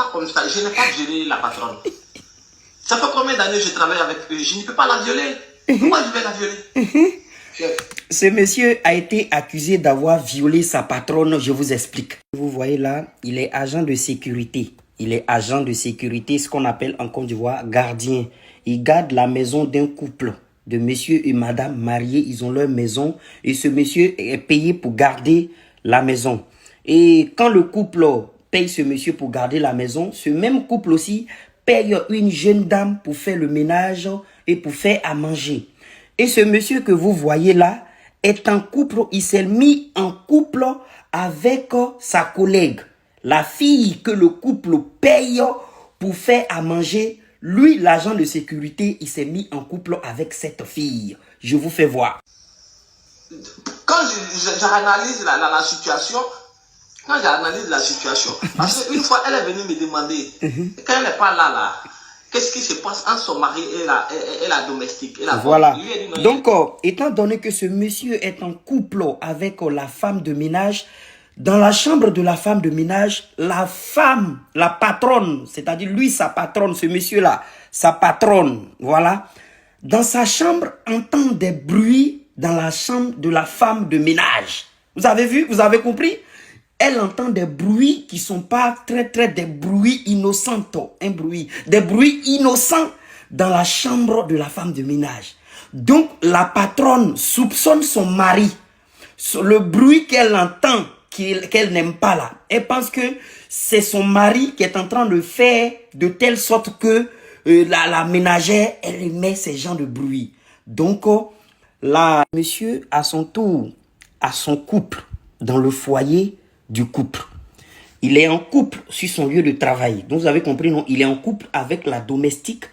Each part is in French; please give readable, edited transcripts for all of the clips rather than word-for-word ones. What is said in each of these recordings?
pas comme ça. Je n'ai pas violé la patronne. Ça fait combien d'années que je travaille avec eux? Je ne peux pas la violer. Pourquoi je vais la violer? Ce monsieur a été accusé d'avoir violé sa patronne, je vous explique. Vous voyez là, il est agent de sécurité. Il est agent de sécurité, ce qu'on appelle en Côte d'Ivoire gardien. Il garde la maison d'un couple, de monsieur et madame mariés. Ils ont leur maison et ce monsieur est payé pour garder la maison. Et quand le couple paye ce monsieur pour garder la maison, ce même couple aussi paye une jeune dame pour faire le ménage et pour faire à manger. Et ce monsieur que vous voyez là est en couple, il s'est mis en couple avec sa collègue. La fille que le couple paye pour faire à manger, lui, l'agent de sécurité, il s'est mis en couple avec cette fille. Je vous fais voir. Quand j'analyse la situation, parce qu'une fois, elle est venue me demander, quand elle n'est pas là, qu'est-ce qui se passe entre son mari et la domestique et la voilà. Dit, donc, étant donné que ce monsieur est en couple avec la femme de ménage, dans la chambre de la femme de ménage, la femme, la patronne, c'est-à-dire lui, sa patronne, ce monsieur-là, sa patronne, voilà, dans sa chambre, entend des bruits dans la chambre de la femme de ménage. Vous avez vu? Vous avez compris? Elle entend des bruits qui ne sont pas des bruits innocents, des bruits innocents dans la chambre de la femme de ménage. Donc, la patronne soupçonne son mari. Le bruit qu'elle entend, qu'elle n'aime pas là. Elle pense que c'est son mari qui est en train de faire de telle sorte que la ménagère, elle émet ces genres de bruit. Donc, monsieur, à son tour, a son couple dans le foyer du couple. Il est en couple sur son lieu de travail. Donc, vous avez compris, non? Il est en couple avec la domestique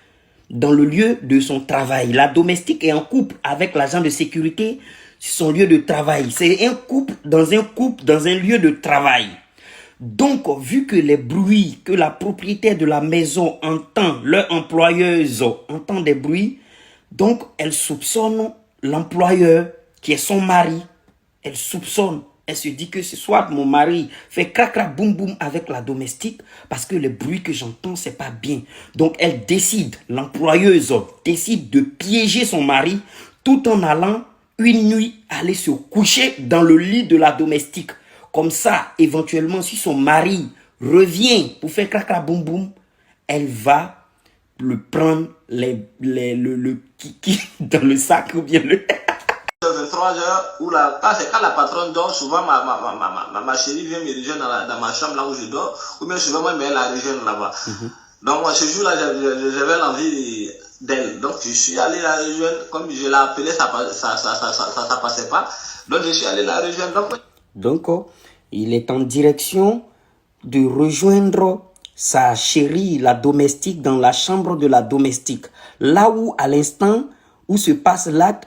dans le lieu de son travail. La domestique est en couple avec l'agent de sécurité sur son lieu de travail. C'est un couple dans un lieu de travail. Donc, vu que les bruits que la propriétaire de la maison entend, leur employeuse entend des bruits, donc elle soupçonne l'employeur qui est son mari. Elle soupçonne. Elle se dit que ce soit mon mari fait crac boum boum avec la domestique parce que les bruits que j'entends, c'est pas bien. Donc elle décide, l'employeuse décide de piéger son mari tout en allant une nuit aller se coucher dans le lit de la domestique. Comme ça, éventuellement, si son mari revient pour faire crac boum boum, elle va le prendre le kiki dans le sac ou bien le... 23 heures, où quand la patronne dort, souvent ma chérie vient me rejoindre dans ma chambre là où je dors, ou bien souvent moi, elle la rejoindre là-bas. Donc moi, ce jour-là, j'avais l'envie d'elle. Donc je suis allé la rejoindre, comme je l'ai appelée, ça passait pas. Donc je suis allé la rejoindre. Donc, il est en direction de rejoindre sa chérie, la domestique, dans la chambre de la domestique. Là où, à l'instant où se passe l'acte,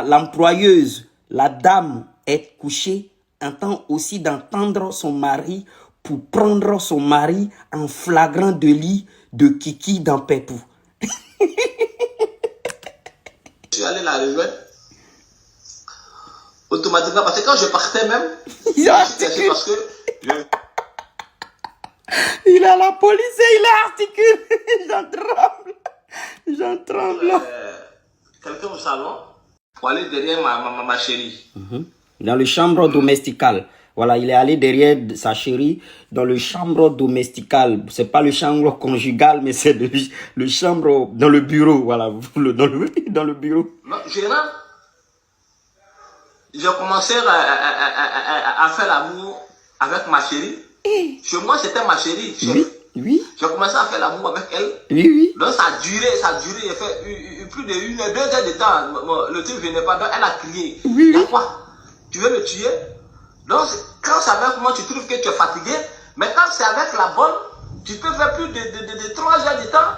l'employeuse, la dame est couchée, entend aussi d'entendre son mari pour prendre son mari en flagrant délit de kiki dans Pépou. Je suis allé la rejoindre. Automatiquement, parce que quand je partais même, parce que il a la police et il articule. J'en tremble. Quelqu'un au salon pour aller derrière ma chérie. Dans le chambre domesticale. Voilà, il est allé derrière sa chérie dans le chambre domesticale. C'est pas le chambre conjugal, mais c'est le chambre dans le bureau. Voilà, dans le bureau. Non, j'ai commencé à faire l'amour avec ma chérie. Chez moi, c'était ma chérie. Oui. J'ai commencé à faire l'amour avec elle. Oui. Donc ça a duré. Il a fait plus de 1 heure, 2 heures de temps. Le truc venait pas. Donc elle a crié. Oui. Y'a quoi? Tu veux me tuer? Donc quand c'est avec moi, tu trouves que tu es fatigué. Mais quand c'est avec la bonne, tu peux faire plus de 3 heures de temps.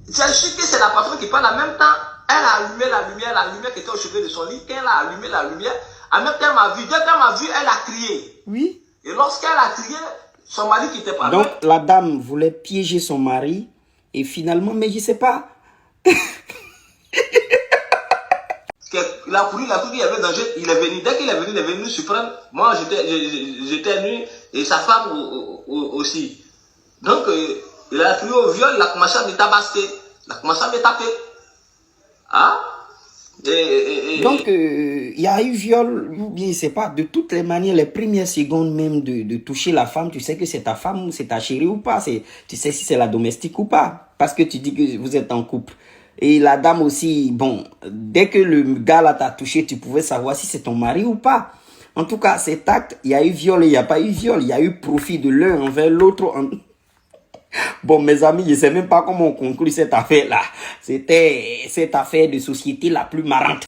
C'est sûr que c'est la patronne qui parle en même temps. Elle a allumé la lumière qui était au chevet de son lit. Quand elle a allumé la lumière, en même temps elle m'a vu. Dès qu'elle m'a vu, elle a crié. Oui. Et lorsqu'elle a crié, son mari qui était pas donc la dame voulait piéger son mari et finalement, mais je sais pas. Il a couru, il y avait danger, il est venu. Dès qu'il est venu, il est venu se prendre. Moi, j'étais nu et sa femme aussi. Donc, il a crié au viol, il a commencé à me tabasser. Il a commencé à me taper. Hein? Donc, il y a eu viol, ou bien, je sais pas, de toutes les manières, les premières secondes même de toucher la femme, tu sais que c'est ta femme, c'est ta chérie ou pas, tu sais si c'est la domestique ou pas, parce que tu dis que vous êtes en couple. Et la dame aussi, bon, dès que le gars là t'a touché, tu pouvais savoir si c'est ton mari ou pas. En tout cas, cet acte, il y a eu viol et il n'y a pas eu viol, il y a eu profit de l'un envers l'autre. Bon, mes amis, je ne sais même pas comment on conclut cette affaire-là. C'était cette affaire de société la plus marrante.